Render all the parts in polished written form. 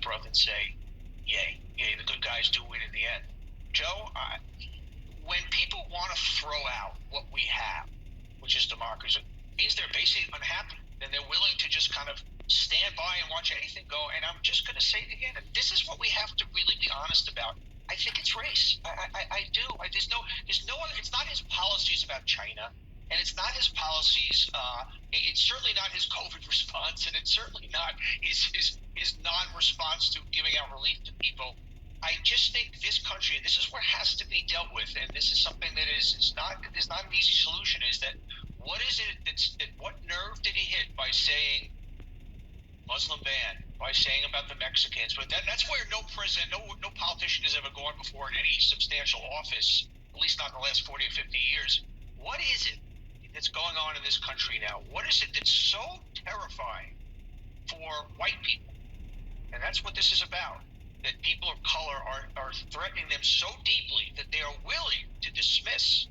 breath and say, yay, yay, the good guys do win in the end. Joe, when people want to throw out what we have, which is democracy, it means they're basically unhappy, and they're willing to just kind of stand by and watch anything go. And I'm just going to say it again. This is what we have to really be honest about. I think it's race. I do. There's no other. It's not his policies about China, and it's not his policies. It's certainly not his COVID response, and it's certainly not his non-response to giving out relief to people. I just think this country, and this is what has to be dealt with, and this is something that is not an easy solution. Is that what is it what nerve did he hit by saying Muslim ban, by saying about the Mexicans? But that's where no president, no politician has ever gone before in any substantial office, at least not in the last 40 or 50 years. What is it that's going on in this country now? What is it that's so terrifying for white people? And that's what this is about. That people of color are threatening them so deeply that they are willing to dismiss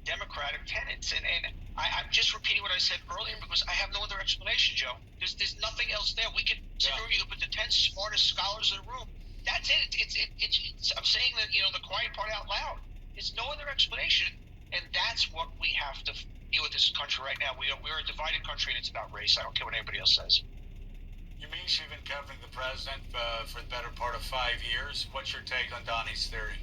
democratic tenets. And I'm just repeating what I said earlier because I have no other explanation, Joe. There's nothing else there. We could sit here, you could put the 10 smartest scholars in the room. That's it. It's I'm saying that, the quiet part out loud. There's no other explanation. And that's what we have to deal with this country right now. We're a divided country, and it's about race. I don't care what anybody else says. Yamiche, you've been covering the president for the better part of 5 years. What's your take on Donnie's theory?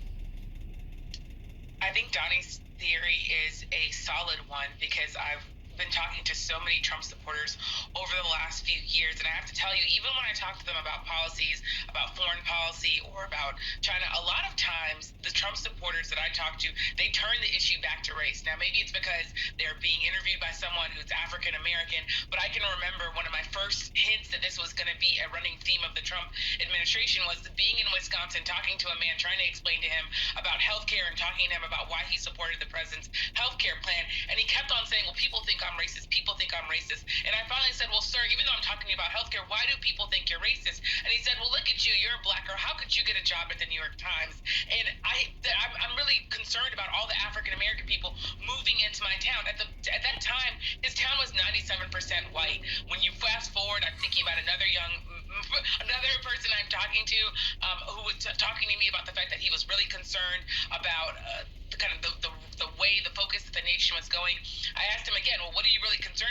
I think Donnie's theory is a solid one because I've been talking to so many Trump supporters over the last few years, and I have to tell you, even when I talk to them about policies, about foreign policy, or about China, a lot of times the Trump supporters that I talk to, they turn the issue back to race. Now, maybe it's because they're being interviewed by someone who's African American, but I can remember one of my first hints that this was going to be a running theme of the Trump administration was being in Wisconsin, talking to a man, trying to explain to him about healthcare and talking to him about why he supported the president's healthcare plan, and he kept on saying, well, people think I'm racist. People think I'm racist. And I finally said, well, sir, even though I'm talking about healthcare, why do people think you're racist? And he said, well, look at you. You're a black girl. How could you get a job at the New York Times? And I'm really concerned about all the African-American people moving into my town. At that time, his town was 97% white. When you fast forward, I'm thinking about another person I'm talking to who was talking to me about the fact that he was really concerned about the way the focus of the nation was going. I asked him again, well, what are you really concerned about?